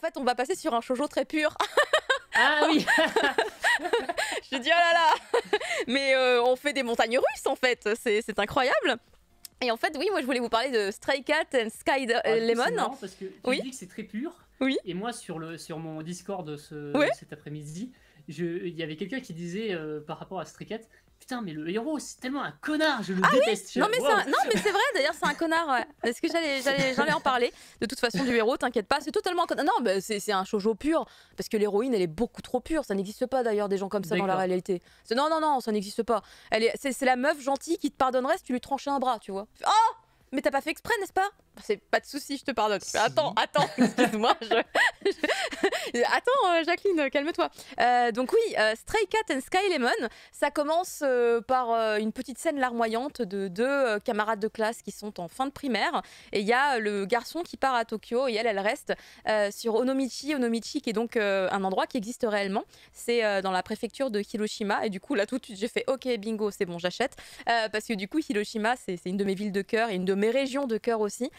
fait, on va passer sur un shoujo très pur. Ah oui. Je dis, oh là là. Mais on fait des montagnes russes, en fait. C'est incroyable. Et en fait, oui, moi, je voulais vous parler de Stray Cat and Sky Lemon. C'est marrant parce que tu dis que c'est très pur. Oui. Et moi, sur mon Discord Ouais. cet après-midi, il y avait quelqu'un qui disait par rapport à Stray Cat, putain, mais le héros, c'est tellement un connard, je le déteste. Non mais, non mais c'est vrai, d'ailleurs c'est un connard, ouais. Est-ce que j'allais en parler. De toute façon du héros, t'inquiète pas, c'est totalement un connard. Non, bah, c'est un shoujo pur, parce que l'héroïne elle est beaucoup trop pure, ça n'existe pas d'ailleurs des gens comme ça dans la réalité. Non, ça n'existe pas. C'est la meuf gentille qui te pardonnerait si tu lui tranchais un bras, tu vois. Oh, mais t'as pas fait exprès, n'est-ce pas? C'est pas de souci, je te pardonne. Si. Attends, excuse-moi. Attends, Jacqueline, calme-toi. Donc oui, Stray Cat and Sky Lemon, ça commence par une petite scène larmoyante de deux camarades de classe qui sont en fin de primaire. Et il y a le garçon qui part à Tokyo et elle reste sur Onomichi. Onomichi qui est donc un endroit qui existe réellement. C'est dans la préfecture de Hiroshima. Et du coup, là, tout de suite, j'ai fait OK, bingo, c'est bon, j'achète. Parce que du coup, Hiroshima, c'est une de mes villes de cœur et une de mes régions de cœur aussi.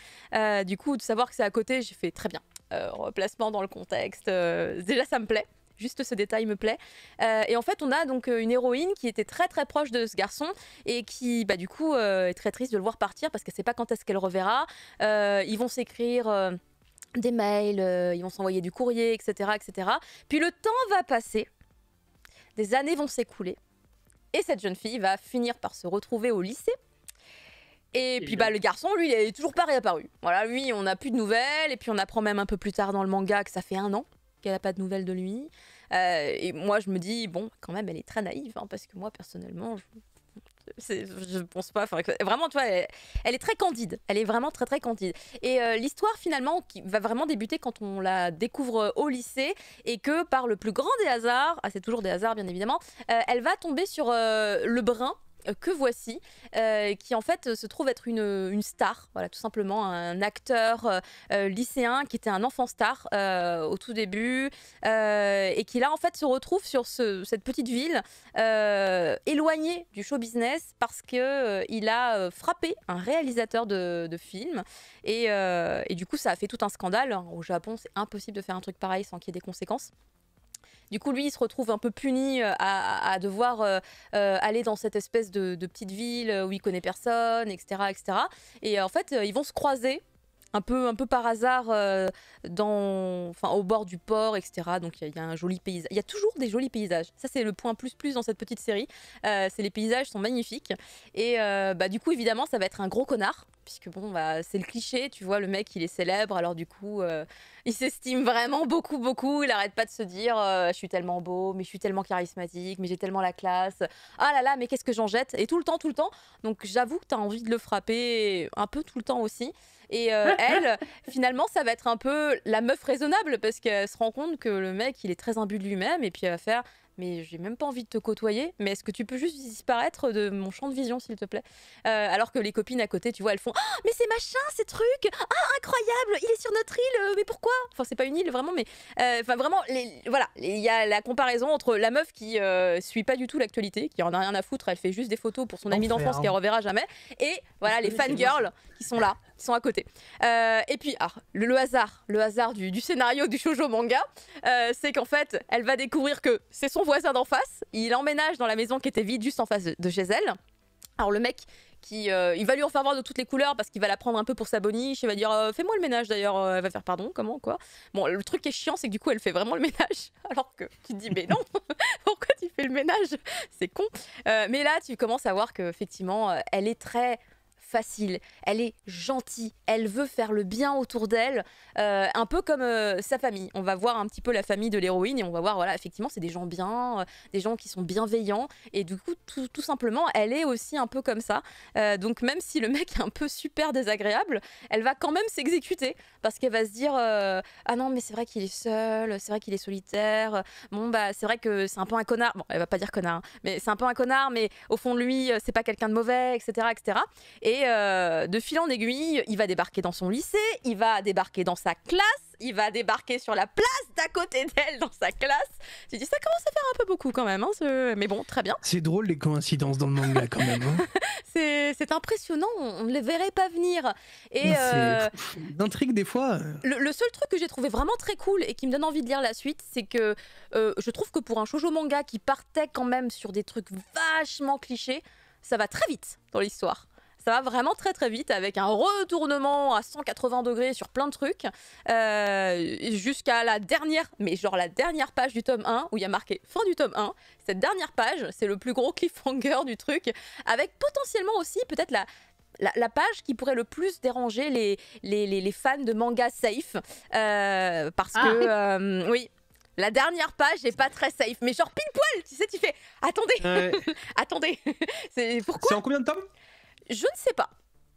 Du coup, de savoir que c'est à côté, j'ai fait très bien. Replacement dans le contexte. Déjà, ça me plaît. Juste ce détail me plaît. Et en fait, on a donc une héroïne qui était très très proche de ce garçon et qui, bah, du coup, est très triste de le voir partir parce qu'elle ne sait pas quand est-ce qu'elle reverra. Ils vont s'écrire des mails, ils vont s'envoyer du courrier, etc., etc. Puis le temps va passer, des années vont s'écouler et cette jeune fille va finir par se retrouver au lycée. Et puis bah, le garçon, lui, il est toujours pas réapparu. Voilà, lui, on n'a plus de nouvelles. Et puis on apprend même un peu plus tard dans le manga que ça fait 1 an qu'elle n'a pas de nouvelles de lui. Et moi, je me dis, bon, quand même, elle est très naïve. Hein, parce que moi, personnellement, je pense pas. Vraiment, tu vois, elle est très candide. Elle est vraiment très, très candide. Et l'histoire, finalement, qui va vraiment débuter quand on la découvre au lycée. Et que par le plus grand des hasards, c'est toujours des hasards, bien évidemment, elle va tomber sur le brun que voici, qui en fait se trouve être une star, voilà, tout simplement un acteur lycéen qui était un enfant star au tout début et qui là en fait se retrouve sur cette petite ville éloignée du show business parce que il a frappé un réalisateur de films et du coup ça a fait tout un scandale. Au Japon, c'est impossible de faire un truc pareil sans qu'il y ait des conséquences. Du coup, lui, il se retrouve un peu puni à devoir aller dans cette espèce de petite ville où il connaît personne, etc., etc. Et en fait, ils vont se croiser un peu par hasard au bord du port, etc. Donc il y a un joli paysage. Il y a toujours des jolis paysages. Ça, c'est le point plus dans cette petite série. C'est les paysages sont magnifiques. Et bah, du coup, évidemment, ça va être un gros connard. Puisque bon, bah, c'est le cliché, tu vois, le mec, il est célèbre. Alors du coup, il s'estime vraiment beaucoup. Il arrête pas de se dire je suis tellement beau, mais je suis tellement charismatique, mais j'ai tellement la classe. Ah là là, mais qu'est-ce que j'en jette. Et tout le temps. Donc j'avoue que tu as envie de le frapper un peu tout le temps aussi. Et elle, finalement, ça va être un peu la meuf raisonnable parce qu'elle se rend compte que le mec, il est très imbu de lui-même et puis elle va faire mais j'ai même pas envie de te côtoyer, mais est-ce que tu peux juste disparaître de mon champ de vision, s'il te plaît? Alors que les copines à côté, tu vois, elles font oh, mais c'est machin, ces trucs, ah incroyable, il est sur notre île, mais pourquoi? Enfin, c'est pas une île vraiment, mais enfin vraiment, voilà, il y a la comparaison entre la meuf qui suit pas du tout l'actualité, qui en a rien à foutre, elle fait juste des photos pour son amie d'enfance qu'elle reverra jamais, et voilà les fangirls qui sont là, qui sont à côté. Et puis, le hasard du scénario du shoujo manga, c'est qu'en fait, elle va découvrir que c'est son voisin d'en face, il emménage dans la maison qui était vide juste en face de chez elle. Alors le mec, il va lui en faire voir de toutes les couleurs parce qu'il va la prendre un peu pour sa boniche, il va dire fais-moi le ménage d'ailleurs, elle va faire pardon, comment, quoi. Bon, le truc qui est chiant, c'est que du coup, elle fait vraiment le ménage, alors que tu te dis mais non, pourquoi tu fais le ménage? C'est con. Mais là, tu commences à voir qu'effectivement, elle est très facile, elle est gentille, elle veut faire le bien autour d'elle, un peu comme sa famille. On va voir un petit peu la famille de l'héroïne et on va voir, voilà, effectivement, c'est des gens bien, des gens qui sont bienveillants et du coup, tout simplement, elle est aussi un peu comme ça. Donc même si le mec est un peu super désagréable, elle va quand même s'exécuter parce qu'elle va se dire ah non, mais c'est vrai qu'il est seul, c'est vrai qu'il est solitaire, bon bah c'est vrai que c'est un peu un connard, bon elle va pas dire connard, hein, mais c'est un peu un connard, mais au fond de lui, c'est pas quelqu'un de mauvais, etc., etc. Et Et de fil en aiguille, il va débarquer dans son lycée, il va débarquer dans sa classe, il va débarquer sur la place d'à côté d'elle dans sa classe. Tu dis, ça commence à faire un peu beaucoup quand même, hein, mais bon, très bien. C'est drôle les coïncidences dans le manga quand même. Hein. C'est impressionnant, on ne les verrait pas venir. Et d'intrigue des fois. Le seul truc que j'ai trouvé vraiment très cool et qui me donne envie de lire la suite, c'est que je trouve que pour un shoujo manga qui partait quand même sur des trucs vachement clichés, ça va très vite dans l'histoire. Ça va vraiment très très vite avec un retournement à 180 degrés sur plein de trucs jusqu'à la dernière, mais genre la dernière page du tome 1 où il y a marqué fin du tome 1. Cette dernière page, c'est le plus gros cliffhanger du truc avec potentiellement aussi peut-être la page qui pourrait le plus déranger les fans de manga safe parce que oui, la dernière page est pas très safe, mais genre pile poil, tu sais, tu fais attendez, attendez, c'est pourquoi? C'est en combien de tomes? Je ne sais pas.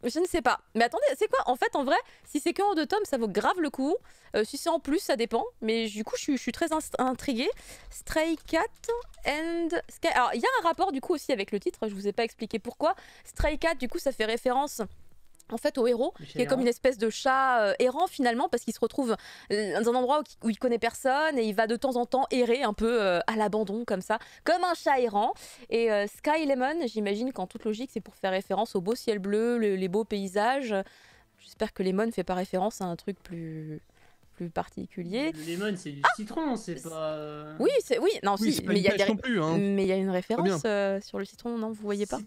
Je ne sais pas. Mais attendez, c'est quoi? En fait, en vrai, si c'est que en 2 tomes, ça vaut grave le coup. Si c'est en plus, ça dépend. Mais du coup, je suis très intriguée. Stray Cat and Sky. Alors, il y a un rapport du coup aussi avec le titre. Je vous ai pas expliqué pourquoi. Stray Cat, du coup, ça fait référence en fait au héros, qui est comme une espèce de chat errant finalement, parce qu'il se retrouve dans un endroit où il connaît personne et il va de temps en temps errer un peu à l'abandon comme ça, comme un chat errant. Et Sky Lemon, j'imagine qu'en toute logique c'est pour faire référence au beau ciel bleu, les beaux paysages. J'espère que Lemon fait pas référence à un truc plus particulier. Le lemon, c'est du citron, c'est pas... Oui, non, oui, si, mais il y a hein. mais il y a une référence sur le citron, non, vous voyez pas?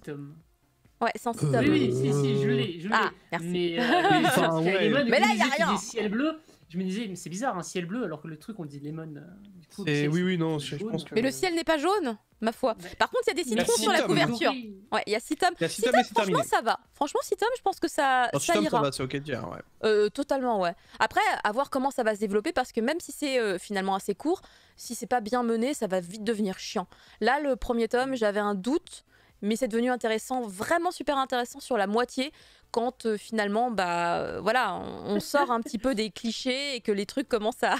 Ouais, sans tomes. Oui, si, je l'ai. Ah, merci. Mais, Enfin, ouais. Mais là, il y a rien. Ciel bleu. Je me disais, mais c'est bizarre, un ciel bleu, alors que le truc, on dit lemon. Du coup, oui, non, je pense que... Mais le ciel n'est pas jaune, ma foi. Par contre, il y a des citrons sur la couverture. Ouais, il y a 6 tomes. 6 tomes, franchement, ça va. Franchement, 6 tomes, je pense que ça ira. C'est ok de dire, ouais. Totalement, ouais. Après, à voir comment ça va se développer, parce que même si c'est finalement assez court, si c'est pas bien mené, ça va vite devenir chiant. Là, le premier tome, j'avais un doute, mais c'est devenu intéressant, vraiment super intéressant sur la moitié, quand finalement, voilà, on sort un petit peu des clichés et que les trucs commencent à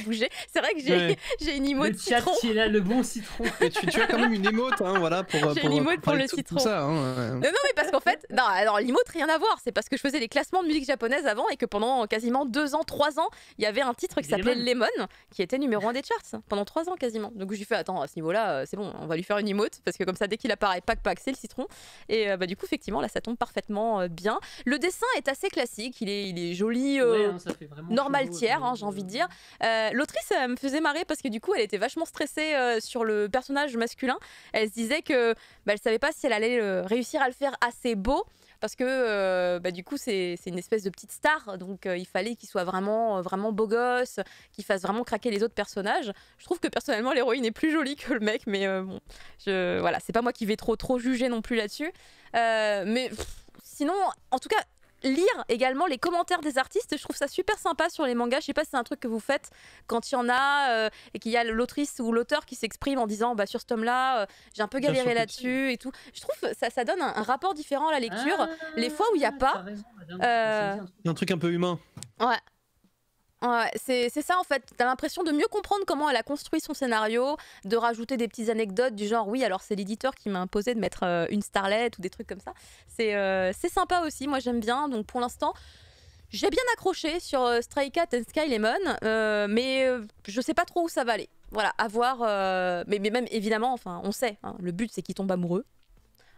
bouger. C'est vrai que j'ai une emote citron. Le chat qui est là, le bon citron. tu as quand même une emote, hein, voilà, pour j'ai une emote pour le citron. Ça, hein, non, mais parce qu'en fait, non, alors l'emote, rien à voir. C'est parce que je faisais des classements de musique japonaise avant et que pendant quasiment 2 ans, 3 ans, il y avait un titre qui s'appelait Lemon, qui était numéro 1 des charts, pendant 3 ans quasiment. Donc j'ai fait, attends, à ce niveau-là, c'est bon, on va lui faire une emote, parce que comme ça, dès qu'il apparaît, pack, c'est le citron. Et du coup, effectivement, là, ça tombe parfaitement bien. Le dessin est assez classique, il est joli, normal tiers, hein, j'ai envie de dire. L'autrice me faisait marrer parce que du coup, elle était vachement stressée sur le personnage masculin. Elle se disait que elle savait pas si elle allait réussir à le faire assez beau. Parce que du coup c'est une espèce de petite star, donc il fallait qu'il soit vraiment beau gosse, qu'il fasse vraiment craquer les autres personnages. Je trouve que personnellement l'héroïne est plus jolie que le mec, mais bon, voilà, c'est pas moi qui vais trop juger non plus là-dessus. Mais sinon, en tout cas, lire également les commentaires des artistes, je trouve ça super sympa sur les mangas. Je sais pas si c'est un truc que vous faites quand il y en a et qu'il y a l'autrice ou l'auteur qui s'exprime en disant sur ce tome-là, j'ai un peu galéré là-dessus et tout. Je trouve que ça donne un rapport différent à la lecture. Les fois où il n'y a pas... un truc un peu humain. Ouais. Ouais, c'est ça en fait, t'as l'impression de mieux comprendre comment elle a construit son scénario, de rajouter des petites anecdotes du genre oui alors c'est l'éditeur qui m'a imposé de mettre une starlette ou des trucs comme ça. C'est sympa aussi, moi j'aime bien, donc pour l'instant j'ai bien accroché sur Stray Cat and Sky Lemon, mais je sais pas trop où ça va aller. Voilà, à voir, mais même évidemment, enfin on sait, hein, le but c'est qu'ils tombent amoureux.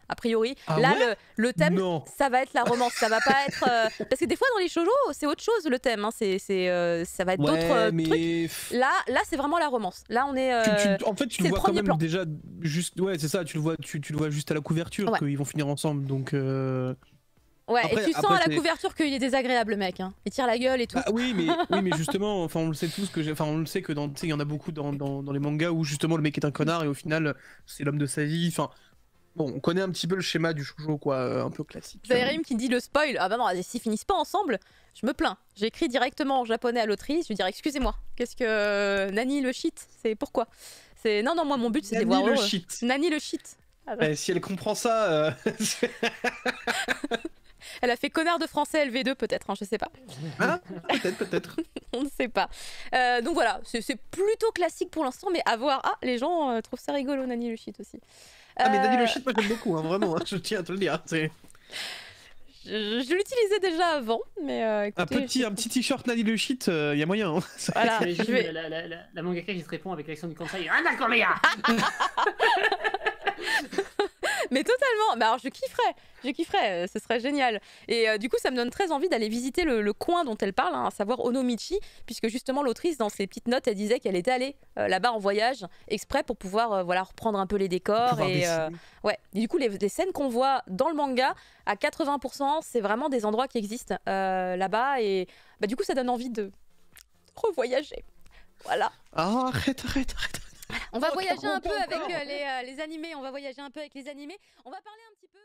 A priori, là le thème, ça va être la romance, ça va pas être parce que des fois dans les shoujo c'est autre chose le thème, hein. Ça va être d'autres trucs. Là c'est vraiment la romance. Là on est. En fait tu le vois quand même plan. Déjà juste, c'est ça, tu le vois juste à la couverture qu'ils vont finir ensemble, donc. Ouais, après, et tu sens à la couverture qu'il est désagréable, le mec. Hein. Il tire la gueule et tout. Oui, mais justement, enfin, on le sait tous on le sait que il y en a beaucoup dans les mangas où justement le mec est un connard et au final c'est l'homme de sa vie. Enfin. Bon, on connaît un petit peu le schéma du shoujo, quoi, un peu classique. Zaïrim qui dit le spoil. Ah bah non, s'ils finissent pas ensemble, je me plains. J'écris directement en japonais à l'autrice, je lui dirais excusez-moi, qu'est-ce que Nani le shit, c'est pourquoi? Non, moi mon but c'est de voir Nani le shit. Nani le shit. Si elle comprend ça... Elle a fait connard de français LV2 peut-être, hein, je sais pas. Ah, peut-être. On ne sait pas. Donc voilà, c'est plutôt classique pour l'instant, mais à voir. Ah, les gens trouvent ça rigolo, Nani le shit aussi. Ah mais Nani le shit, moi j'aime beaucoup, hein, vraiment, hein, je tiens à te le dire. je l'utilisais déjà avant, mais écoutez, Un petit t-shirt Nani le shit, y a moyen. Hein. Voilà, T'imagines je vais- la mangaka qui te répond avec l'accent du Kansai. Ah d'accord les gars. Mais totalement. Bah alors je kifferais, ce serait génial. Et du coup, ça me donne très envie d'aller visiter le coin dont elle parle, hein, à savoir Onomichi, puisque justement l'autrice, dans ses petites notes, elle disait qu'elle était allée là-bas en voyage exprès pour pouvoir voilà, reprendre un peu les décors. Pouvoir Et, dessiner. ouais. Et du coup, les scènes qu'on voit dans le manga, à 80%, c'est vraiment des endroits qui existent là-bas. Et bah, du coup, ça donne envie de revoyager. Voilà. Ah, arrête. On va Oh, voyager un peu encore. avec les animés. On va voyager un peu avec les animés. On va parler un petit peu.